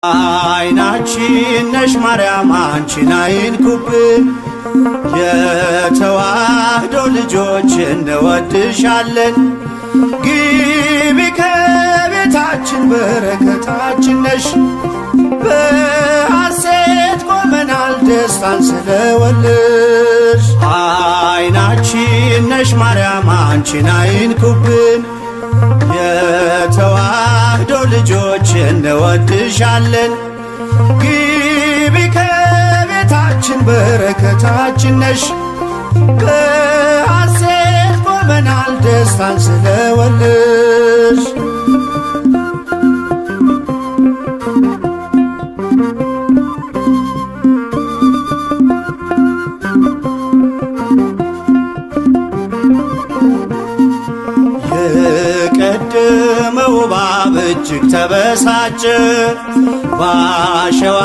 አይናችን ነሽ ማርያም አንቺን አይንኩብን፣ የተዋህዶ ልጆች እንወድሻለን። ግቢ ከቤታችን በረከታችን ነሽ፣ በሐሴት ቆመናል ደስታን ስለወለድሽ። አይናችን ነሽ ማርያም አንቺን አይንኩብን፣ የተዋህዶ ልጆች እንወድሻለን። ግቢ ከቤታችን በረከታችን ነሽ፣ በሐሴት ቆመናል ደስታን ስለወለድሽ። የቀደመው እባብ እጅግ ተበሳጨ፣ በአሸዋ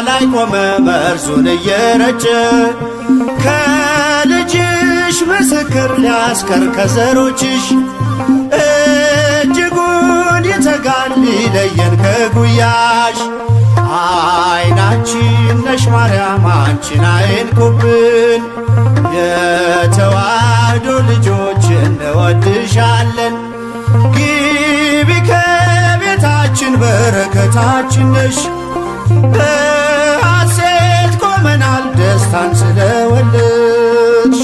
ላይ ቆመ መርዙን እየረጨ። ከልጅሽ ምስክር ሊያስቀር ከዘሮችሽ፣ እጅጉን ይተጋል ሊለየን ከጉያሽ። አይናችን ነሽ ማርያም አንቺን አይንኩብን፣ የተዋህዶ ልጆች እንወድሻለን። ግቢ ከቤታችን በረከታችን ነሽ፣ በሐሴት ቆመናል ደስታን ስለወለድሽ።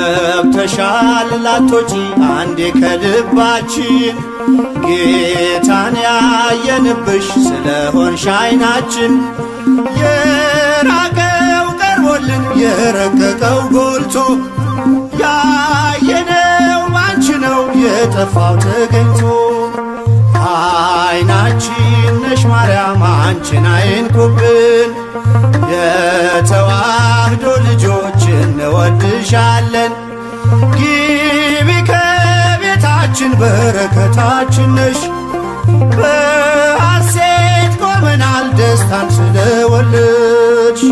ገብተሻል ላቶጪ አንዴ ከልባችን፣ ጌታን ያየንብሽ ስለሆንሽ አይናችን። የራቀው ቀርቦልን የረቀቀው ጎልቶ፣ ያየነው ባንቺ ነው የጠፋው ተገኝቶ። አይናችን ነሽ ማርያም አንቺን አይንኩብን፣ የተዋህዶ ልጆች እንወድሻለን። ግቢ ከቤታችን በረከታችን ነሽ፣ በሐሴት ቆመናል ደስታን ስለወለድሽ።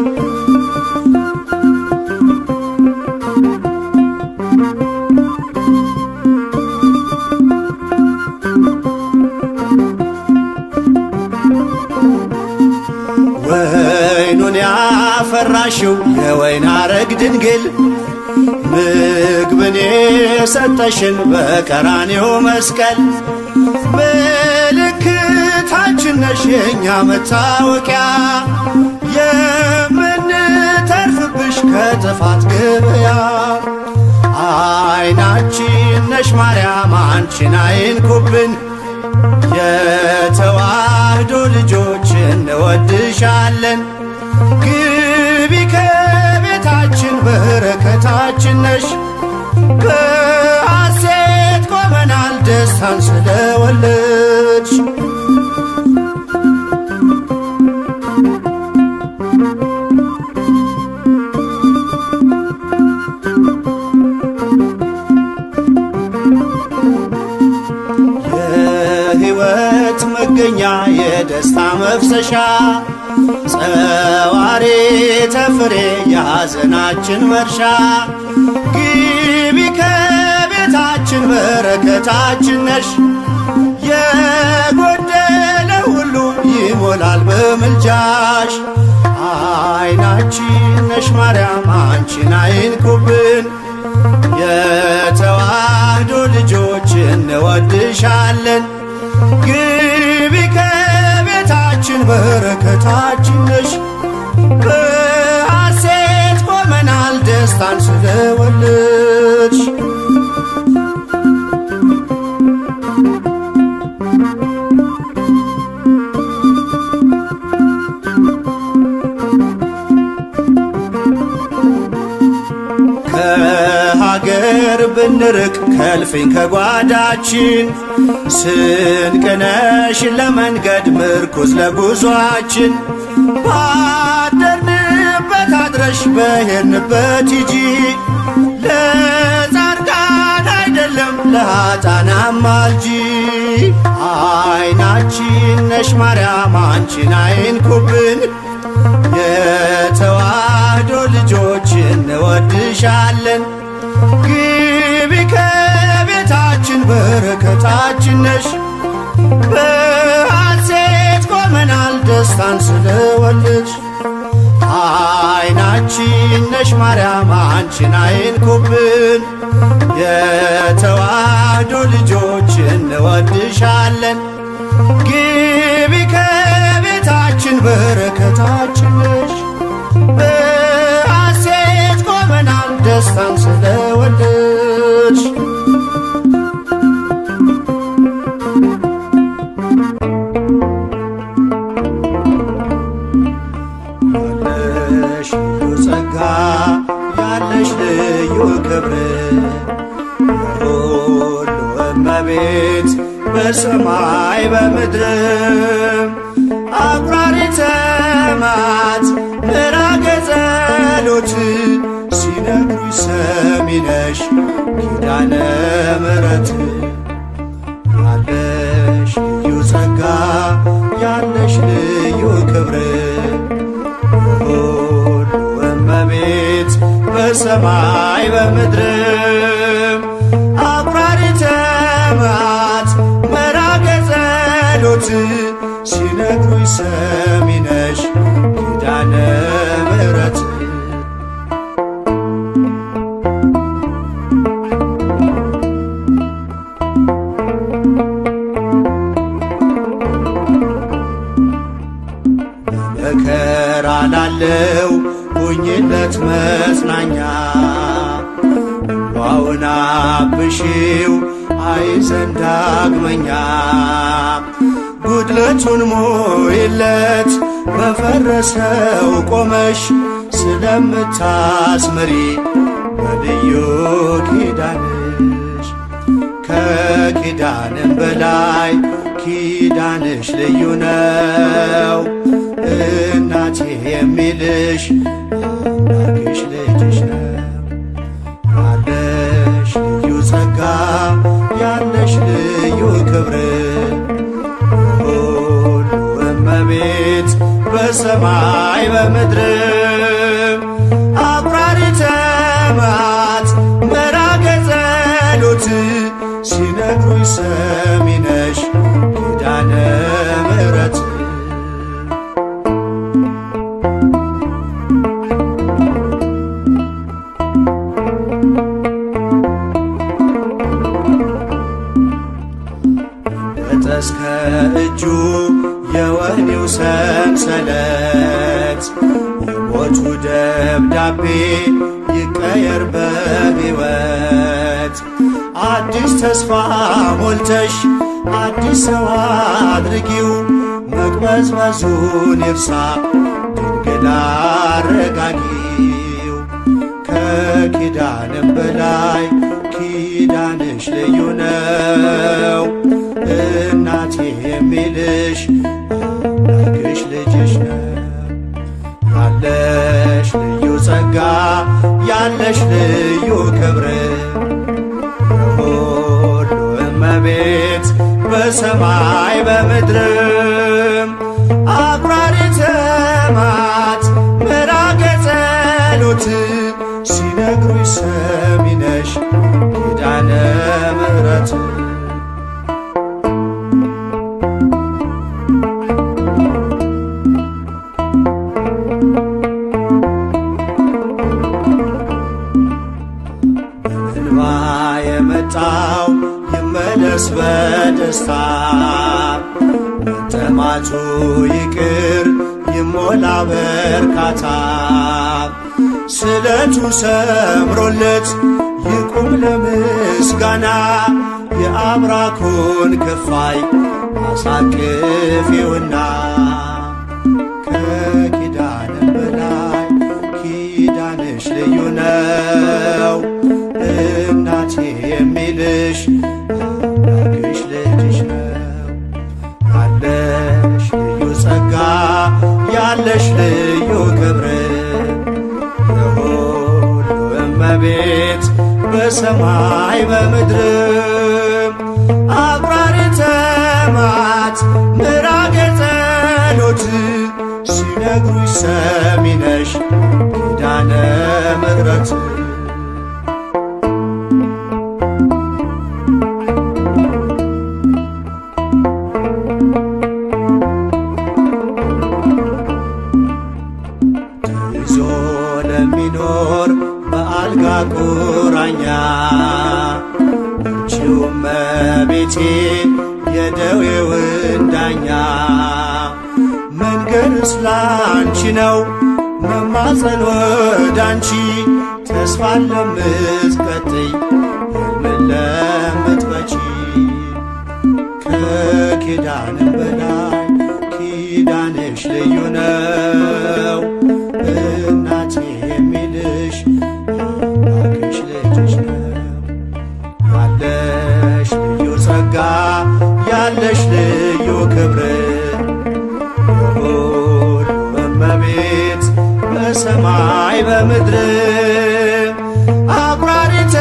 ወይኑን ያፈራሽው የወይን አረግ ድንግል፣ ምግብን የሰጠሽን በቀራንዮ መስቀል። ምልክታችን ነሽ የእኛ መታወቂያ፣ የምንተርፍብሽ ከጥፋት ገበያ። አይናችን ነሽ ማርያም አንቺን አይንኩብን፣ የተዋህዶ ልጆች እንወድሻለን። ግቢ ከቤታችን በረከታችን ነሽ፣ በሐሴት ቆመናል ደስታን ስለወለድሽ። የሕይወት መገኛ የደስታ መፍሰሻ፣ ጸዋሬ ተፍሬ የሐዘናችን መርሻ። ግቢ ከቤታችን በረከታችን ነሽ፣ የጎደለ ሁሉ ይሞላል በምልጃሽ። አይናችን ነሽ ማርያም አንቺን አይንኩብን፣ የተዋህዶ ልጆች እንወድሻለን። ግቢ ከቤታችን በረከታችን ነሽ፣ በሐሴት ቆመናል ደስታን ስለወለድሽ። ከሀገር ብንርቅ ከልፍኝ ከጓዳችን፣ ስንቅነሽ ለመንገድ ምርኩዝ ለጉዟችን። ባደርንበት አድረሽ በሄድንበት ሂጂ፣ ለጻድቃን አይደለም ለኃጥአን አማልጂ። አይናችን ነሽ ማርያም አንቺን አይንኩብን፣ እንወድሻለን። ግቢ ከቤታችን በረከታችን ነሽ። በሐሴት ቆመናል ደስታን ስለወለድሽ። አይናችን ነሽ ማርያም አንቺን አይንኩብን። የተዋህዶ ልጆች እንወድሻለን። ግቢ ከቤታችን በረከታችን ነሽ። በሐሴት ቆመናል ደስታን ስለወለድሽ። ያለሽ ልዩ ጸጋ ያለሽ ልዩ ክብር የሁሉ እመቤት በሰማይ በምድርም አቁራሪተ መዓት ምዕራገ ጸሎት ሲነግሩሽ ሰሚ ነሽ ኪዳነ ምሕረት። ያለሽ ልዩ ጸጋ ያለሽ ልዩ ክብር የሁሉ እመቤት በሰማይ በምድርም አቁራሪተ መዓት ምዕራገ ጸሎት ሲነግሩሽ ሰሚ ነሽ ኪዳነ ምሕረት። በመከራ ላለው ሁኚለት መጽናኛ እንባውን አብሺው አይዘን ዳግመኛ። ጉድለቱን ሞይለት በፈረሰው ቆመሽ ስለምታስምሪ በልዩ ኪዳንሽ። ከኪዳንም በላይ ኪዳንሽ ልዩ ነው። እናቴ የሚልሽ አምላክሽ ልጅሽ ነው። ያለሽ ልዩ ጸጋ ያለሽ ልዩ ክብር የሁሉ እመቤት በሰማይ በምድርም አቁራሪተ መዓት ምዕራገ ጸሎት ሲነግሩሽ ሰሚ ነሽ ኪዳነ ምሕረት። እስከ እጁ የወህኒው ሰንሰለት የሞቱ ደብዳቤ ይቀየር በሕይወት። አዲስ ተስፋ ሞልተሽ አዲስ ሰው አድርጊው መቅበዝበዙን ይርሳ ድንግል አረጋጊው። ከኪዳንም በላይ ኪዳንሽ ልዩ ነው። እናቴ የሚልሽ አምላክሽ ልጅሽ ነው። ያለሽ ልዩ ጸጋ ያለሽ ልዩ ክብር የሁሉ እመቤት በሰማይ በምድርም አቁራሪተ መዓት ምዕራገ ጸሎት ሲነግሩሽ ሰሚ ነሽ ኪዳነ ምሕረት። እንባ የመጣው ይመለስ በደስታ መጠማቱ ይቅር ይሞላ በርካታ። ስለቱ ሰምሮለት ይቁም ለምስጋና የአብራኩን ክፋይ አሳቅፊውና። ከኪዳንም በላይ ኪዳንሽ ልዩ ነው። እናቴ የሚልሽ አምላክሽ ልጅሽ ነው። ያለሽ ልዩ ጸጋ ያለሽ ልዩ ክብር የሁሉ እመቤት በሰማይ በምድርም አቁራሪተ መዓት ምዕራገ ጸሎት ሲነግሩሽ ሰሚ ነሽ ኪዳነ ምሕረት። ይዞ ለሚኖር በአልጋ ቁራኛ አንቺው እመቤቴ የደዌውን ዳኛ መንገድስ ላንቺ ነው መማፀን ወዳንቺ ተስፋን ለምትቀጥይ ሕልምን ለምትፈቺ ከኪዳንም በላይ ኪዳንሽ ልዩ ነው እናቴ የሚልሽ አምላክሽ ልጅሽ ነው። ያለሽ ልዩ ጸጋ ያለሽ ልዩ ክብር የሁሉ እመቤት በሰማይ በምድር አቁራሪተ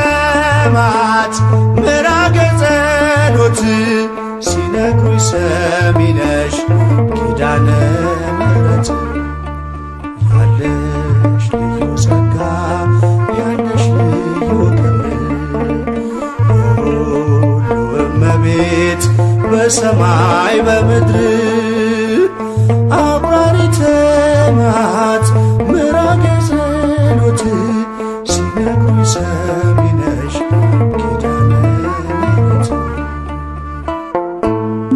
መዓት ምራገ ጸሎት ሲነግሩኝ ሰሚ ነሽ ኪዳነ ምሕረት ያለሽ ልዩ ጸጋ ያለሽ ልዩ ክብር የሁሉ እመቤት በሰማይ በምድር አቁራሪተ መዓት ምራገ ጸሎት ሲነግሩኝ ሰሚ ነሽ ኪዳነ ምሕረት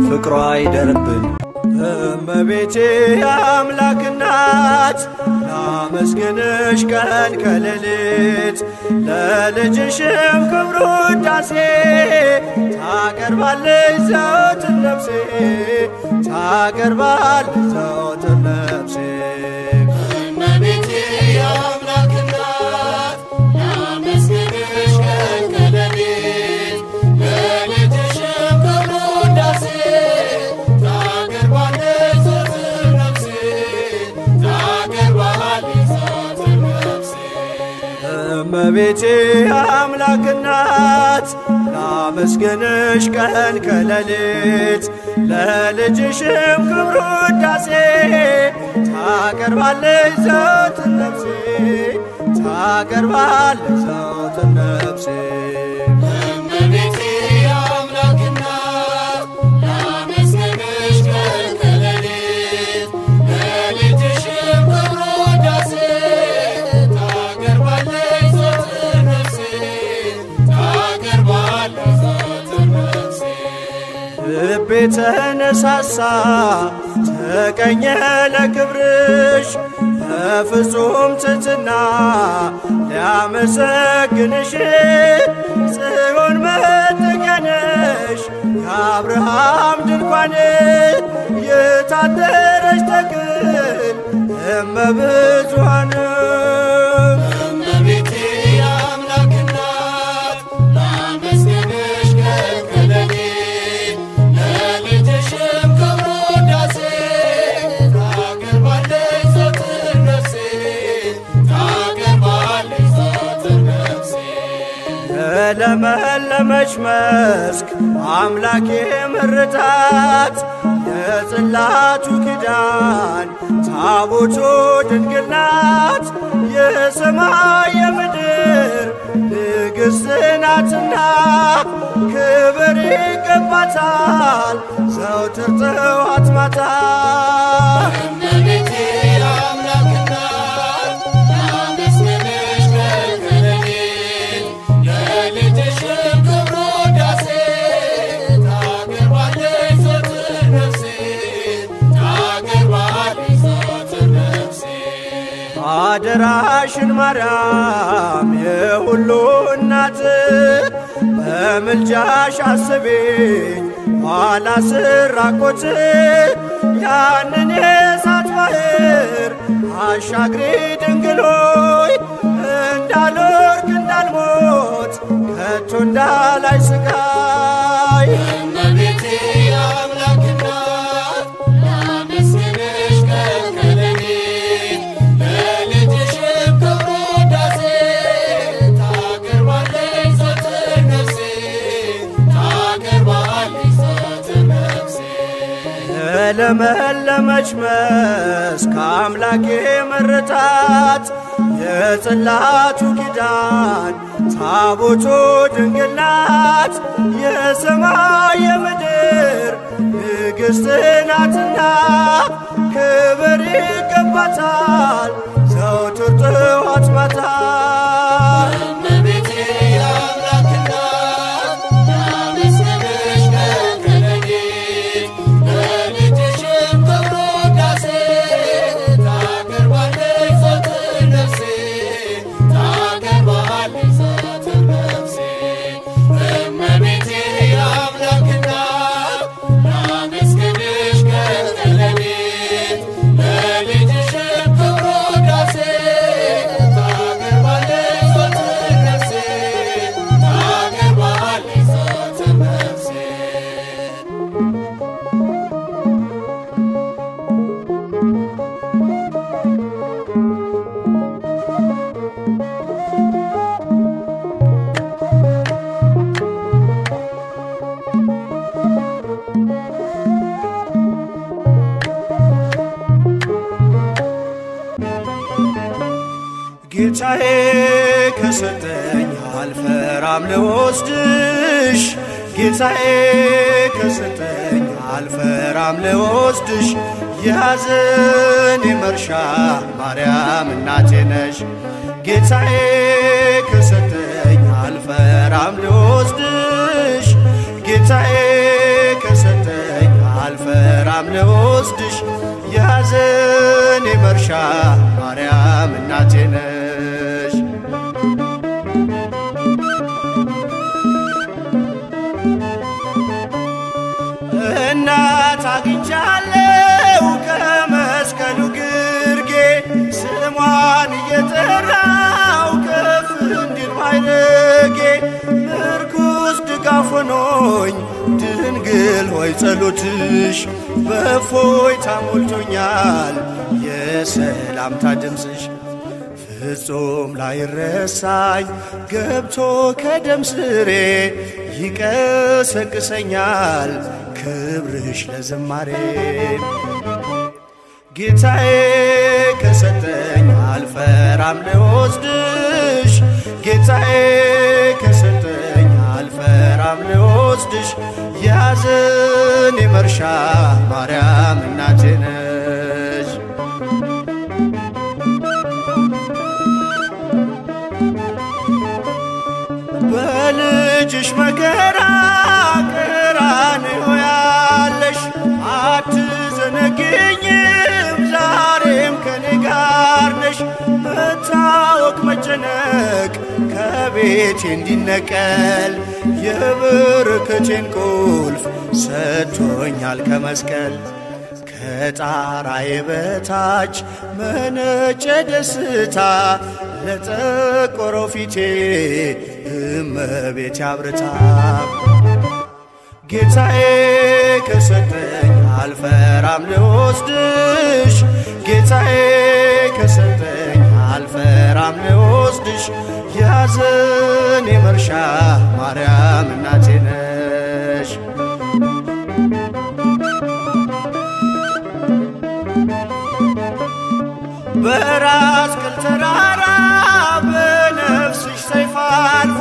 ፍቅሯ አይደርብን እመቤቴ የአምላክ እናት ላመስግንሽ ቀን ከሌሊት ለልጅሽም ክብር ውዳሴ ታቀርባለች ዘወትር ነፍሴ ታቀርባለች ዘወትር ነፍሴ እመቤቴ የአምላክ እናት ላመስግንሽ ቀን ከሌሊት ለልጅሽም ክብር ውዳሴ ታቀርባለች ዘወትር ነፍሴ ታቀርባለች ዘወትር ነፍሴ እመቤቴ የአምላክ እናት ላመስግንሽ ቀን ከሌሊት ለልጅሽም ክብር ውዳሴ ታቀርባለች ዘወትር ነፍሴ ታቀርባለች ዘወትር ነፍሴ እመቤቴ የአምላክ እናት ላመስግንሽ ቀን ከሌሊት ለልጅሽም ክብር ውዳሴ ታቀርባለች ዘወትር ነፍሴ ታቀርባለች ዘወትር ነፍሴ ልቤ ተነሳሳ ተቀኘ ለክብርሽ በፍጹም ትሕትና ሊያመሰግንሽ ጽዮን መጠጊያ ነሽ የአብርሃም ድንኳን የታደረች ተክል እመብዙኃን እመቤቴ የአምላክ እናት ላመስግንሽ ቀን ከሌሊት ለልጅሽም ክብር ውዳሴ ታቀርባለች ዘወትር ነፍሴ ታቀርባለች ዘወትር ነፍሴ የለመለመች መስክ አምላኬ ምርታት የጽላቱ ኪዳን ታቦቱ ድንግል ናት የሰማይ የምድር ንግሥት ናትና ክብር ይገባታል ዘወትር ጠዋት ማታ እመቤቴ የአምላክ እናት ላመስግንሽ ቀን ከሌሊት ለልጅሽም ክብር ውዳሴ ታቀርባለች ዘወትር ነፍሴ ታቀርባለች ዘወትር ነፍሴ አደራሽን ማርያም የሁሉ እናት በምልጃሽ አስቤኝ ኋላ ስራቆት ያንን የእሳት ባሕር አሻግሪ ድንግል ሆይ እንዳልወድቅ እንዳልሞት ከቶ እንዳላይ ስቃይ እመቤቴ የአምላክ እናት ላመስግንሽ ቀን ከሌሊት ለልጅሽም ክብር ውዳሴ ታቀርባለች ዘወትር ነፍሴ ታቀርባለች ዘወትር ነፍሴ የለመለመች መስክ አምላኬ መረታት የጽላቱ ኪዳን ታቦቱ ድንግል ናት የሰማይ የምድር ንግሥት ናትና ክብር ይገባታል ዘወትር ጥዋት ማታ እመቤቴ የአምላክ እናት ላመስግንሽ ቀን ከሌሊት ለልጅሽም ክብር ውዳሴ ታቀርባለች ዘወትር ነፍሴ ታቀርባለች ዘወትር ነፍሴ እመቤቴ የአምላክ እናት ላመስግንሽ ቀን ከሌሊት ለልጅሽም ክብር ውዳሴ ታቀርባለች ዘወትር ነፍሴ ታቀርባለች ዘወትር ነፍሴ ጌታዬ ከሰጠኝ አልፈራም ልወስድሽ ጌታዬ ከሰጠኝ አልፈራም ልወስድሽ የሐዘኔ መርሻ ማርያም እናቴ ነሽ ጌታዬ ከሰጠኝ አልፈራም ልወስድሽ ጌታዬ ከሰጠኝ አልፈራም ልወስድሽ የሐዘኔ መርሻ ማርያም እናቴ ነሽ እናት አግኝቻለሁ ከመስቀሉ ግርጌ ስሟን እየጠራው ከፍ እንዲል ማይረጌ ምርኩስ ድጋፍ ሆኖኝ ድንግል ሆይ ጸሎትሽ በእፎይታ ሞልቶኛል የሰላምታ ድምፅሽ ፍጹም ላይረሳኝ ገብቶ ከደም ስሬ ይቀሰቅሰኛል ክብርሽ ለዝማሬ ጌታዬ ከሰጠኝ አልፈራም ልወስድሽ ጌታዬ ከሰጠኝ አልፈራም ልወስድሽ የሐዘኔ መርሻ ማርያም እናቴ ነሽ በልጅሽ መከራ ቀራንዮ ያለሽ አትዘነግኝም ዛሬም ከኔ ጋር ነሽ መታወክ መጨነቅ ከቤቴ እንዲነቀል የበረከቴን ቁልፍ ሰጥቶኛል ከመስቀል ከጣራዬ በታች መነጨ ደስታ ለጠቆረው ፊቴ እመቤቴ አብርታ ጌታዬ ከሰጠኝ አልፈራም ልወስድሽ ጌታዬ ከሰጠኝ አልፈራም ልወስድሽ የሐዘኔ መርሻ ማርያም እናቴ ነሽ በራስ ቅል ተራራ በነፍስሽ ሰይፍ አልፎ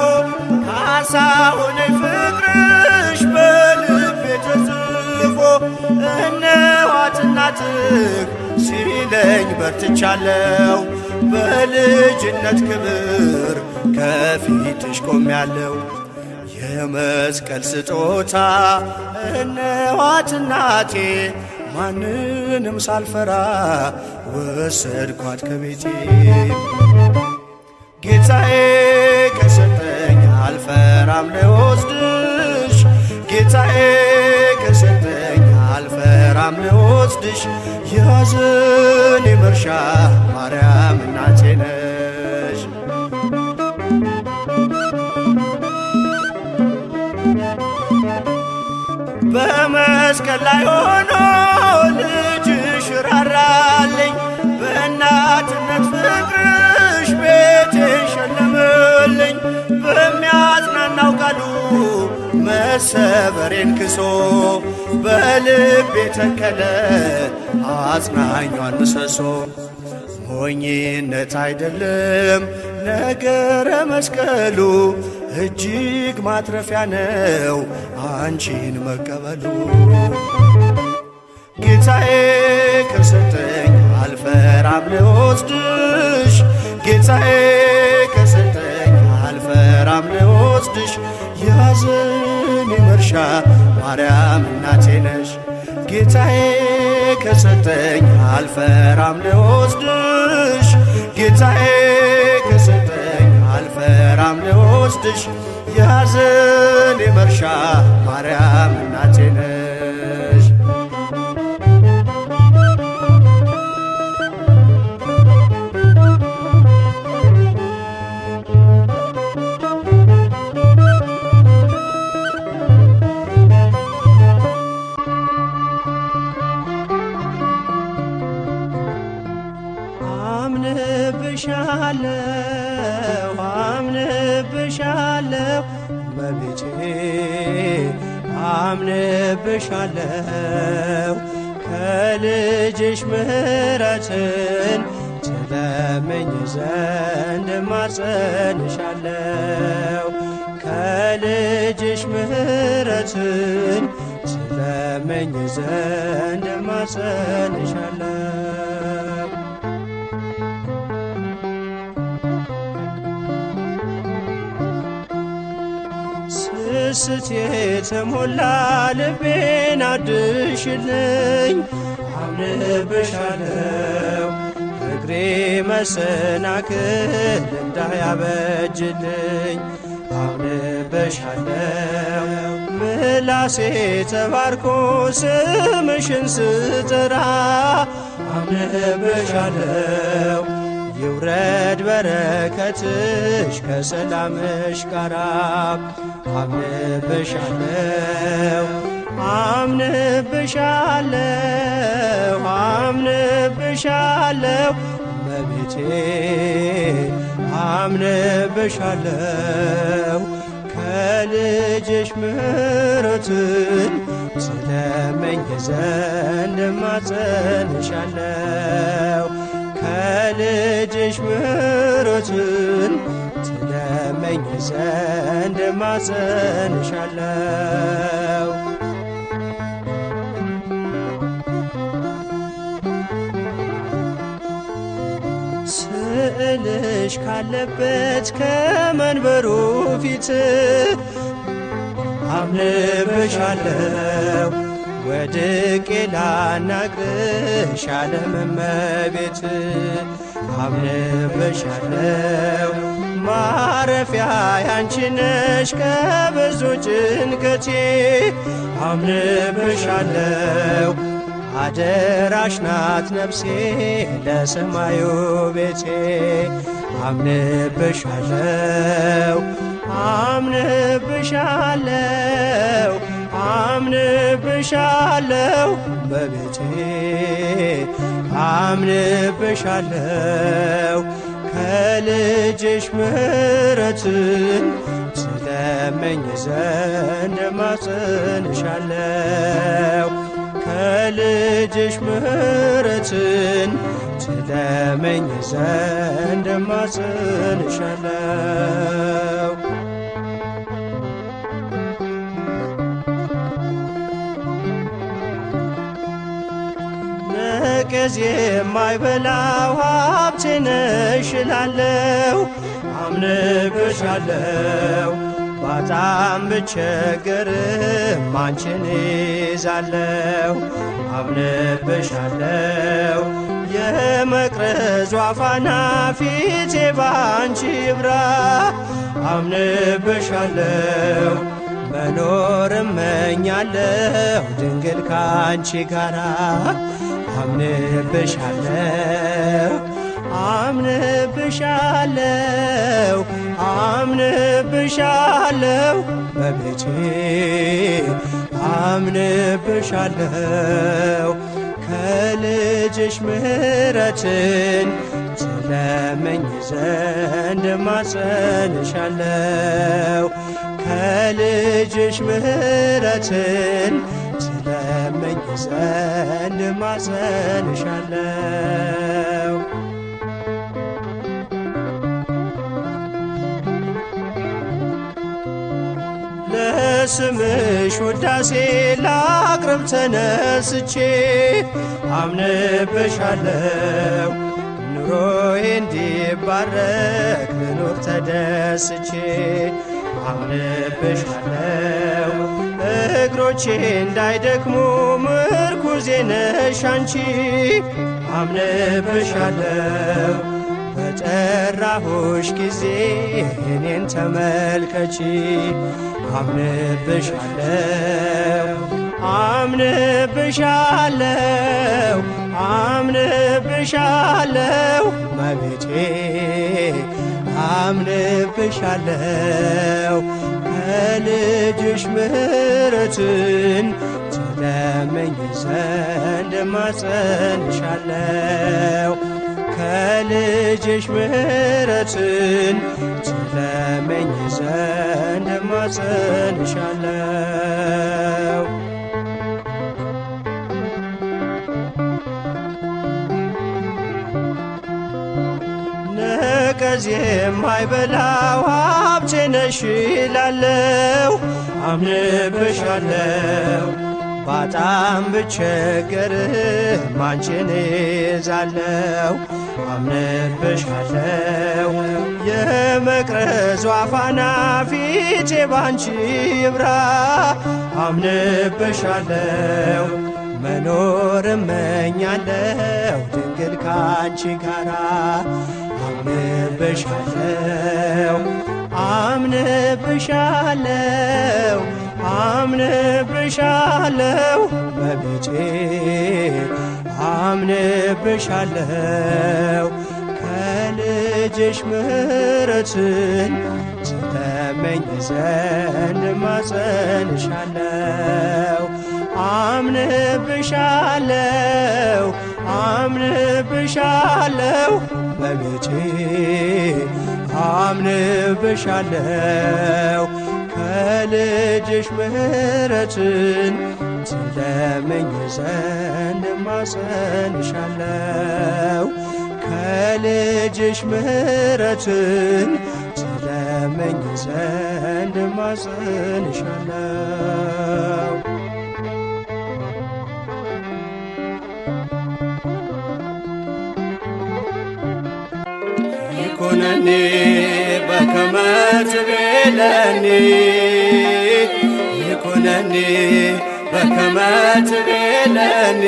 ካሳ ሆነኝ ፍቅርሽ በልቤ ተጽፎ እነኋት እናትህ ሲለኝ በርትቻለሁ በልጅነት ክብር ከፊትሽ ቆሜያለሁ የመስቀል ስጦታ እነኋት እናቴ ማንንም ሳልፈራ ወሰድኳት ከቤቴ ጌታዬ ከሰጠኝ አልፈራም ልወስድሽ ጌታዬ ከሰጠኝ አልፈራም ልወስድሽ የሐዘኔ መርሻ ማርያም እናቴ ነሽ በመስቀል ላይ ሆኖ ልጅሽ ራራልኝ በእናትነት ፍቅርሽ ቤቴን ሸለመልኝ በሚያጽናናው ቃሉ መሰበሬን ክሶ በልቤ ተከለ አጽናኟን ምሰሶ ሞኝነት አይደለም ነገረ መስቀሉ እጅግ ማትረፊያ ነው አንቺን መቀበሉ ጌታዬ ከሰጠኝ አልፈራም ልወስድ ጌታዬ ከሰጠኝ አልፈራም ልወስድሽ የሐዘኔ መርሻ ማርያም እናቴ ነሽ። ጌታዬ ከሰጠኝ አልፈራም ልወስድሽ ጌታዬ ከሰጠኝ አልፈራም ልወስድሽ የሐዘኔ መርሻ ማርያም እናቴ ነሽ። አምንብሻለሁ እመቤቴ አምንብሻለሁ ከልጅሽ ምሕረትን ትለምኝ ዘንድ እማጸንሻለሁ ከልጅሽ ምሕረትን ትለምኝ ዘንድ እማጸንሻለሁ። ስስት የተሞላ ልቤን አድሽልኝ አምንብሻለሁ እግሬ መሰናክል እንዳያበጅልኝ አምንብሻለሁ ምላሴ ተባርኮ ስምሽን ስጠራ አምንብሻለሁ ይውረድ በረከትሽ ከሰላምሽ ጋራ አምንብሻለሁ አምንብሻለሁ አምንብሻለሁ እመቤቴ አምንብሻለሁ ከልጅሽ ምሕረትን ትለምኝ ዘንድ እማጸንሻለሁ ከልጅሽ ምሕረትን ትለምኝ ዘንድ እማጸንሻለሁ። ስዕልሽ ካለበት ከመንበሩ ፊት አምንብሻለሁ ወድቄ ላናግርሽ ዓለም እመቤት አምንብሻለሁ ማረፊያ ያንቺ ነሽ ከብዙ ጭንቀቴ አምንብሻለሁ አደራሽ ናት ነፍሴ ለሰማዩ ቤቴ አምንብሻለሁ አምንብሻለሁ አምንብሻለሁ በቤቴ አምንብሻለሁ ከልጅሽ ምሕረትን ትለምኝ ዘንድ እማጸንሻለሁ ከልጅሽ ምሕረትን ትለምኝ ዘንድ እማጸንሻለሁ። ነቀዝ የማይበላው ሀብቴ ነሽ እላለሁ አምንብሻለሁ ባጣም ብቸገርም አንቺን ይዛለሁ አምንብሻለሁ የመቅረዟ ፋና ፊቴ ባንቺ ይብራ አምንብሻለሁ መኖር እመኛለሁ ድንግል ካንቺ ጋራ አምንብሻለሁ አምንብሻለሁ አምንብሻለሁ በቤቴ አምንብሻለሁ ከልጅሽ ምሕረትን ትለምኝ ዘንድ እማጸንሻለሁ ከልጅሽ ምሕረትን ትለምኝ ዘንድ እማጸንሻለሁ። ለስምሽ ውዳሴ ላቅርብ ተነስቼ አምንብሻለሁ ኑሮዬ እንዲባረክ ልኑር ተደስቼ አምንብሻለው እግሮቼ እንዳይደክሙ ምርኩዜ ነሽ አንቺ አምንብሻለው በጠራሁሽ ጊዜ እኔን ተመልከቺ አምንብሻለው አምንብሻለው አምንብሻለው እመቤቴ አምንብሻለው ከልጅሽ ምሕረትን ትለምኝ ዘንድ እማጸንሻለው ከልጅሽ ምሕረትን ትለምኝ ዘንድ እማጸንሻለው ነቀዝ የማይበላው ሀብቴ ነሽ እላለሁ አምንብሻለው ባጣም ብቸገርም አንቺን እይዛለሁ አምንብሻለው የመቅረዟ ፋና ፊቴ ባንቺ ይብራ አምንብሻለው መኖር እመኛለሁ ድንግል ካንቺ ጋራ አምንብሻለው አምንብሻለው አምንብሻለው እመቤቴ አምንብሻለው ከልጅሽ ምሕረትን ትለምኝ ዘንድ እማጸንሻለው አምንብሻለው አምንብሻለው እመቤቴ አምንብሻለው ከልጅሽ ምሕረትን ትለምኝ ዘንድ እማጸንሻለው ከልጅሽ ምሕረትን ትለምኝ ዘንድ እማጸንሻለው ይኩነኒ በከመ ትቤለኒ ይኩነኒ በከመ ትቤለኒ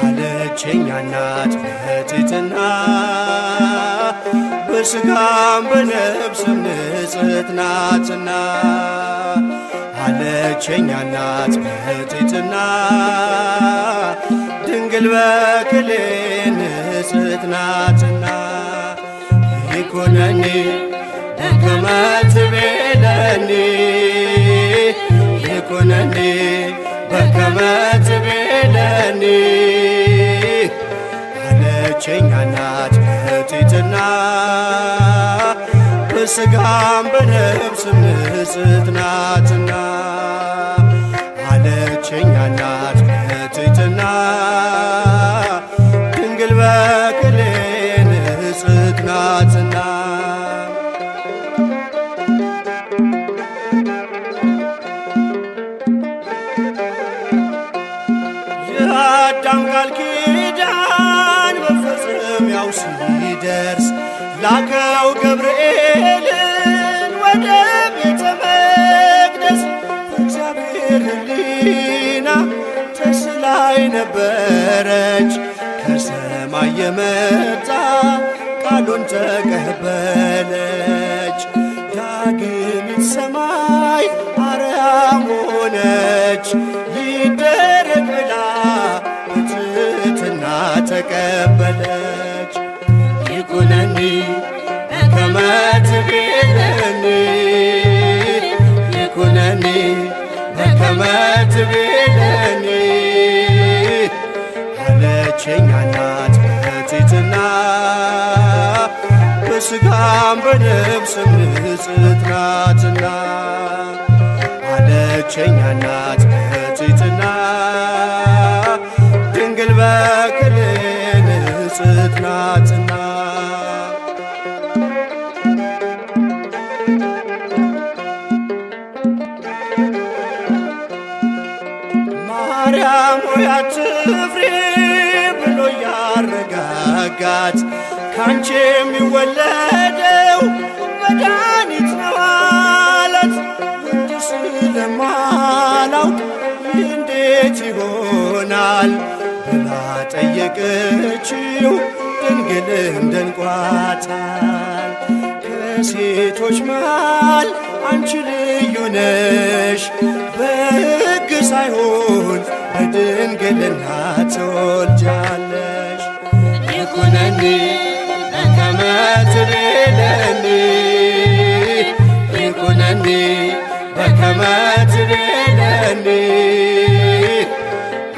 አለችኝ እናት በትሕትና በሥጋም በነፍስም ንጽሕት ናትና አለችኝ እናት በትሕትና ድንግል በክሌ ንጽሕት ናትና ይኩነኒ በከመ ትቤለኒ ይኩነኒ በከመ ትቤለኒ አለችኝ እናት በትሕትና በሥጋም በነፍስም ንጽሕት ናትና አለችኝ እናት በትሕትና ድንግል በክሌ ንጽሕት ናትና የአዳም ቃል ኪዳን መፈጸሚያው ሲደርስ ላከው ገብርኤልን ወደ ቤተ መቅደስ እግዚአብሔር ሕሊና ተስላይ ነበረች ከሰማይ የመጣ ቃሉን ተቀበለች ዳግሚት ሰማይ አርያም ሆነች ይደረግ ብላ በትሕትና ተቀበለች ይኩነኒ በከመ ትቤለኒ ይኩነኒ በከመ ትቤለኒ አለችኝ እናት በትሕትና በሥጋም በነፍስም ንጽሕት ናትና አለችኝ እናት በትሕትና ድንግል በክሌ ንጽሕት ናትና ማርያም ሆይ አትፍሪ ብሎ ያረጋጋ መርጋት ካንቺ የሚወለደው መድኃኒት ነው አላት። ወንድ ስለማላውቅ እንዴት ይሆናል ብላ ጠየቀችው። ድንግልም ደንቋታል። ከሴቶች መሃል አንቺ ልዩ ነሽ፣ በሕግ ሳይሆን በድንግልና ትወልጃለሽ። ይኩነኒ በከመ ትቤለኒ ይኩነኒ በከመ ትቤለኒ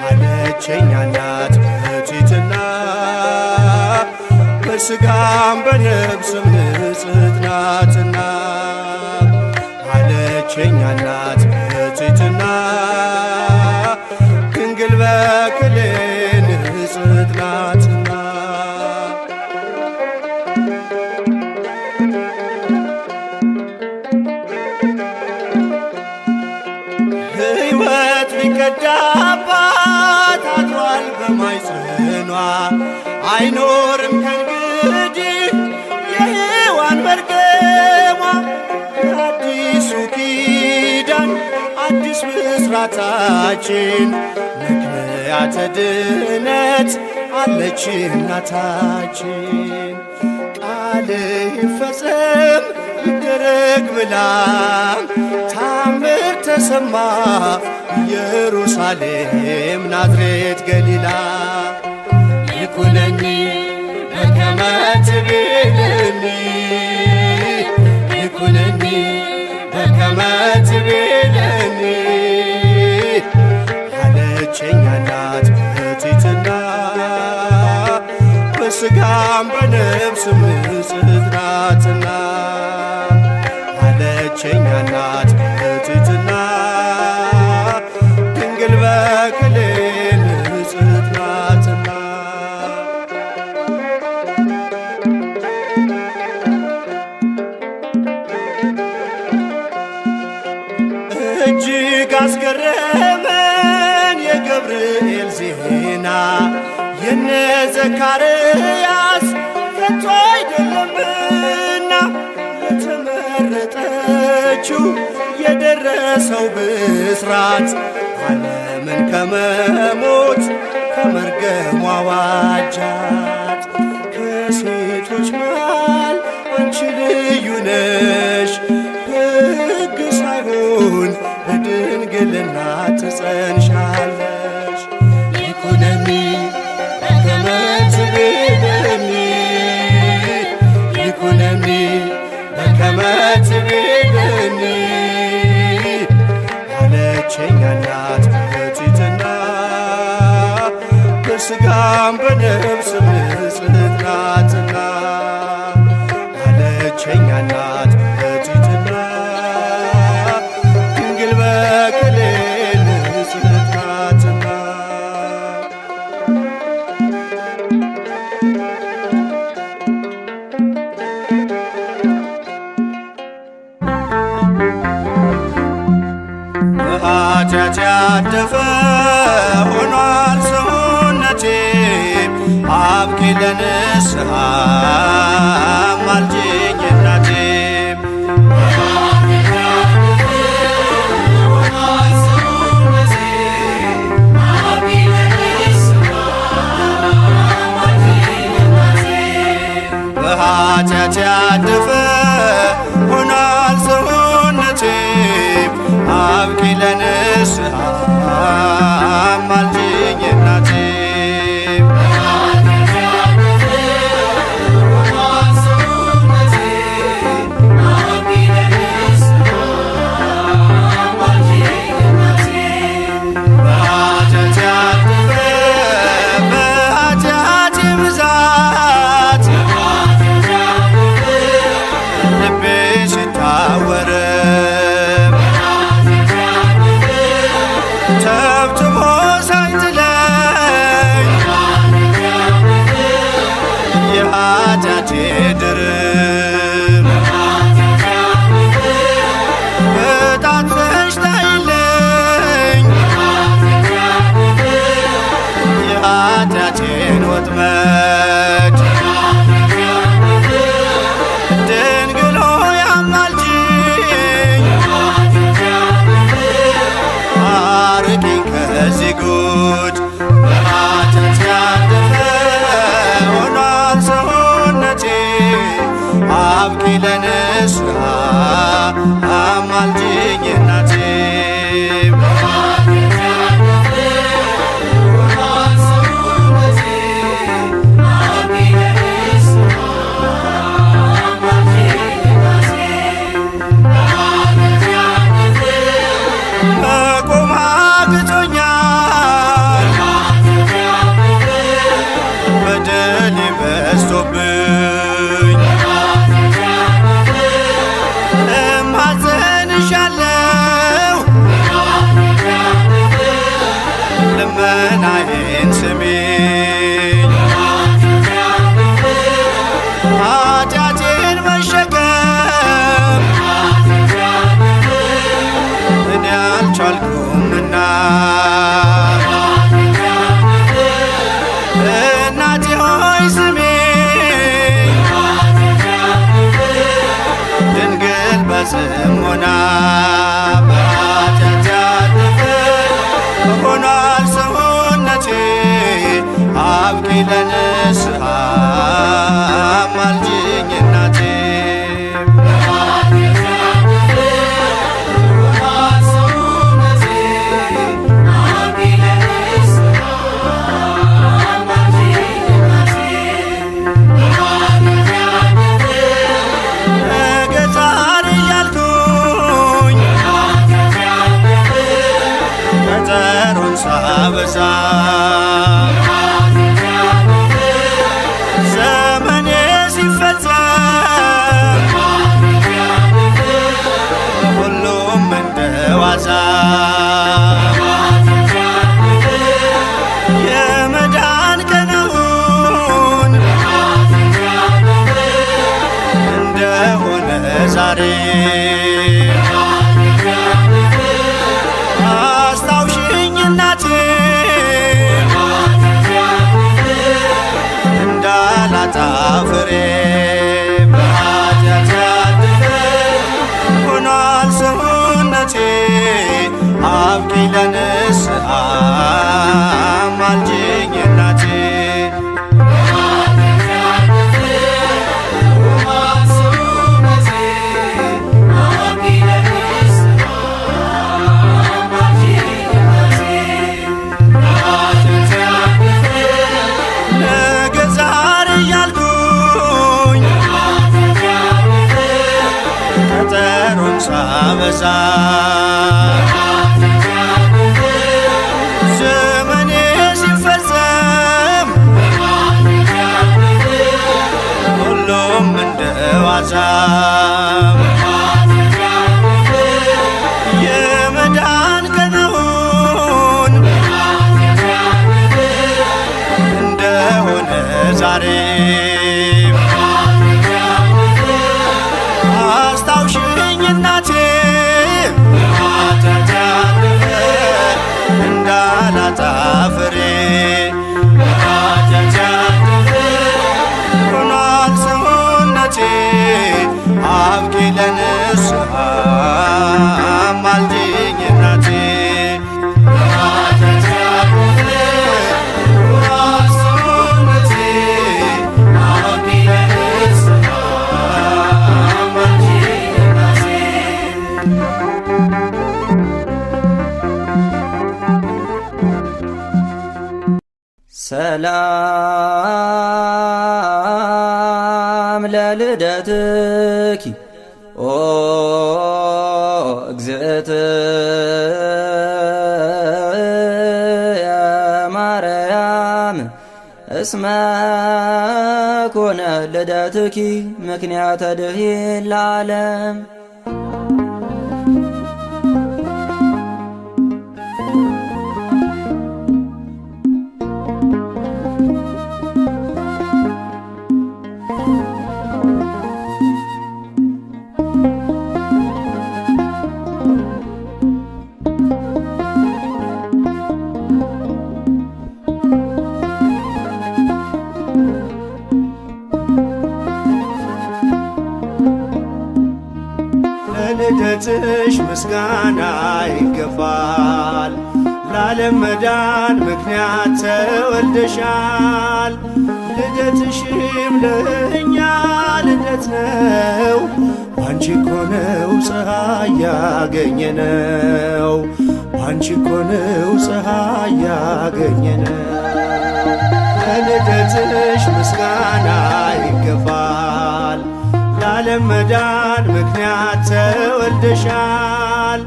አለችኝ እናት በትሕትና በሥጋም በነፍስም ንጽሕት ናትና አለችኝ እናት በትሕትና ድንግል በክሌ ንጽሕት ናትና። ሕይወት ሊቀዳባት አድሯል በማኅፀኗ አይኖርም ከእንግዲህ የሔዋን መርገሟ። አዲሱ ኪዳን አዲስ ምስራታችን ምክንያተ ድነት አለች እናታችን። ቃል ይፈጸም ይደረግ ብላ ታምር ተሰማ ኢየሩሳሌም ናዝሬት ገሊላ። ይኩነኒ በከመ ትቤለኒ ይኩነኒ በከመ ትቤለኒ አለችኝ እናት በትሕትና በሥጋም በነፍስም ንጽሕት ናትና አለችኝ እናት በትሕትና ድንግል በክሌ ንጽሕት ናትና። እጅግ አስገረመን የገብርኤል ዜና የነ ዘካርያስ ከቶ አይደለምና ለተመረጠችው የደረሰው ብስራት ዓለምን ከመሞት ከመርገሟ ዋጃት። ከሴቶች መሃል አንቺ ልዩ ነሽ፣ በሕግ ሳይሆን በድንግልና ትጸንሻለሽ። ይኩነኒ በከመ ትቤለኒ ይኩነኒ በከመ ትቤለኒ አለችኝ እናት በትሕትና በሥጋም በነፍስም ንጽሕት ናትና አለችኝ እናት በትሕትና ድንግል በክሌ ንጽሕት ናትና። በኃጢአት ያደፈ ሆኗል ሰውነቴ አብቂ ለንስሐ አማልጅኝ እናቴ። በኃጢአት ያደፈ ሆኗል ሰውነቴ አብቂ ለንስሐ አማልጅኝ እናቴ። በኃጢአቴ ብዛት ልቤ ሲታወር ተብትቦ ሳይጥለኝ የኃጢአቴ ድርብ በጣትሽ ታይለኝ የኃጢአቴን ወጥመድ አብቂ ለንስሐ አማልጅኝ እናቴ መቆም አቅቶኛል በደሌ በዝቶብኝ እማጸንሻለሁ ልመናዬን ስሚኝ ኃጢአቴን መሸከም እኔ አልቻልኩምና እናቴ ሆይ ስሚኝ ድንግል በጽሞና በኃጢአት ያለፈ ሆኗል ሰውነቴ አብቂ ለንስሐ አማልጅኝ እናቴ ገዛር እያልኩኝ ቀጠሮን ሳበዛ ዘመኔ ሲፈጸም ሁሉም እንደ ዋዛ የመዳን ቀኑን እንደሆነ ዛሬ አስታውሽኝ እናቴ እንዳላጣ ፍሬ በኃጢአት ያለፈ ሆኗል ሰውነቴ አብቂ ለንስሐ አማልጅኝ እናቴ ነገ ዛሬ እያልኩኝ ቀጠሮን ሳበዛ ዘመኔ ሲፈጸም ሁሉም እንደ ዋዛ የመዳን ቀኑን እንደሆነ ዛሬ አስታውሽኝ እናቴ ኃጢአት ያለፈ እንዳላጣ ፍሬ ኃጢአት ያለፈ ሆኗል ሰውነቴ አብቂ ለንስሐ አማልጅኝ እናቴ ኃጢአት ያለፈ ሆኗል ሰውነቴ አብቂ ለንስሐ አማልጅኝ እናቴ ሰላም ለልደትኪ ኦ እግዝእትየ ማርያም እስመ ኮነ ልደትኪ ምክንያተ ድኂን ለዓለም ለልደትሽ ምስጋና ይገባል። ለዓለም መዳን ምክንያት ተወልደሻል። ልደትሽም ለእኛ ልደት ነው። ባንቺ እኮ ነው ፀሐይ ያገኘነው፣ ባንቺ እኮ ነው ፀሐይ ያገኘነው። ለልደትሽ ምስጋና ይገባል፣ ለዓለም መዳን ምክንያት ተወልደሻል።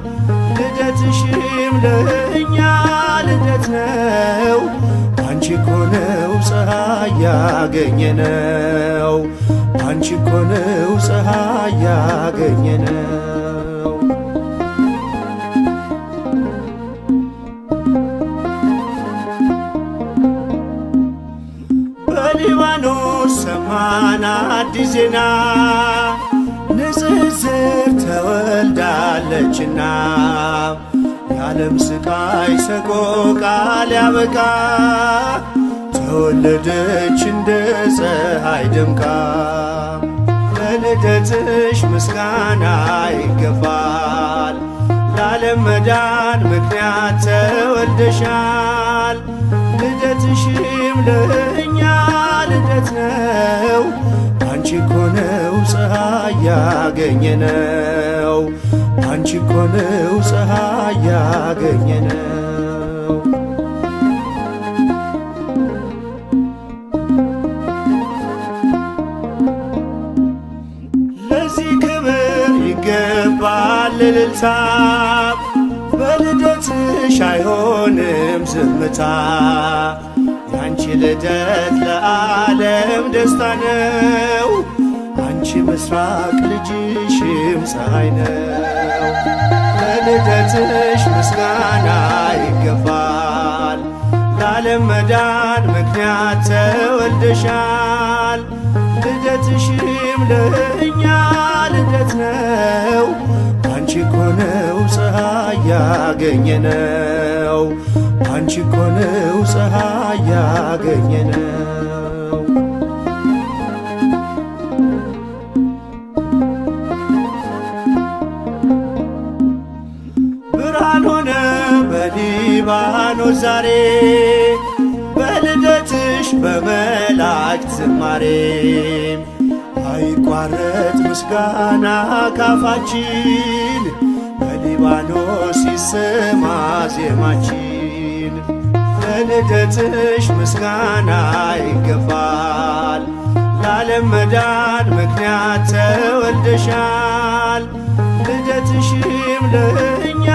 ልደትሽም ለእኛ ልደት ነው። ባንቺ እኮ ነው ፀሐይ ያገኘነው፣ ባንቺ እኮ ነው ፀሐይ ያገኘነው። በሊባኖስ ሰማን አዲስ ዜና፣ ንጽጽር ተወልዳለችና የዓለም ስቃይ ሰቆቃ ሊያበቃ ተወለደች እንደ ፀሐይ ደምቃ። ለልደትሽ ምስጋና ይገባል፣ ለዓለም መዳን ምክንያት ተወልደሻል። ልደትሽም ለእኛ ልደት ነው። ባንቺ እኮ ነው ፀሐይ ያገኘነው፣ ባንቺ እኮ ነው ፀሐይ ያገኘነው። ለዚህ ክብር ይገባል እልልታ፣ በልደትሽ አይሆንም ዝምታ። ያንቺ ልደት ለዓለም ደስታ ነው፣ አንቺ ምስራቅ ልጅሽም ፀሐይ ነው። ለልደትሽ ምስጋና ይገባል፣ ለዓለም መዳን ምክንያት ተወልደሻል። ልደትሽም ለእኛ ልደት ነው። ባንቺ እኮ ነው ፀሐይ ያገኘነው፣ ባንቺ እኮ ነው ፀሐይ ያገኘነው። ብርሃን ሆነ በሊባኖስ ዛሬ፣ በልደትሽ በመላእክት ዝማሬ። አይቋረጥ ምስጋና ካፋችን፣ በሊባኖስ ይሰማ ዜማችን። ለልደትሽ ምስጋና ይገባል፣ ለዓለም መዳን ምክንያት ተወልደሻል። ልደትሽም ለእኛ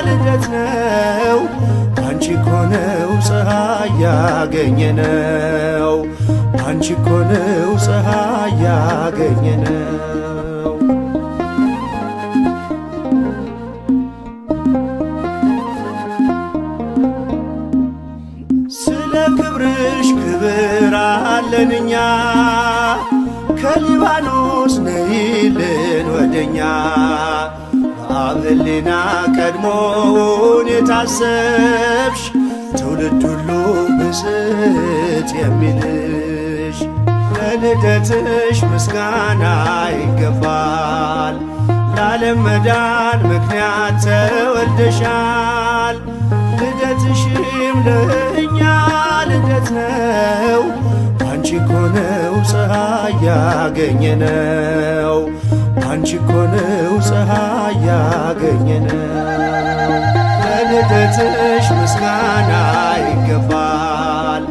ልደት ነው። ባንቺ እኮ ነው ፀሐይ ያገኘነው፣ ባንቺ እኮ ነው ፀሐይ ያገኘነው። ስለ ክብርሽ ክብር አለን እኛ፣ ከሊባኖስ ነይልን ወደኛ። በአብ ሕሊና ቀድሞውን የታሰብሽ፣ ትውልድ ሁሉ ብፅዕት የሚልሽ። ለልደትሽ ምስጋና ይገባል፣ ለዓለም መዳን ምክንያት ተወልደሻል። ልደትሽም ለእኛ ልደት ነው። ባንቺ እኮ ነው ፀሐይ ያገኘነው፣ ባንቺ እኮ ነው ፀሐይ ያገኘነው። ለልደትሽ ምስጋና ይገባል፣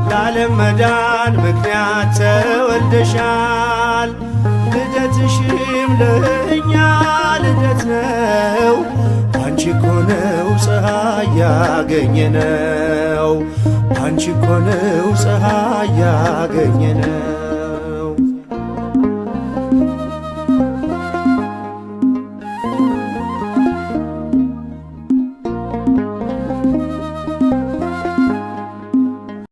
ለዓለም መዳን ምክንያት ተወልደሻል። ልደትሽም ለእኛ ልደት ነው። ባንቺ እኮ ነው ፀሐይ ያገኘነው፣ ባንቺ እኮ ነው ፀሐይ ያገኘነው።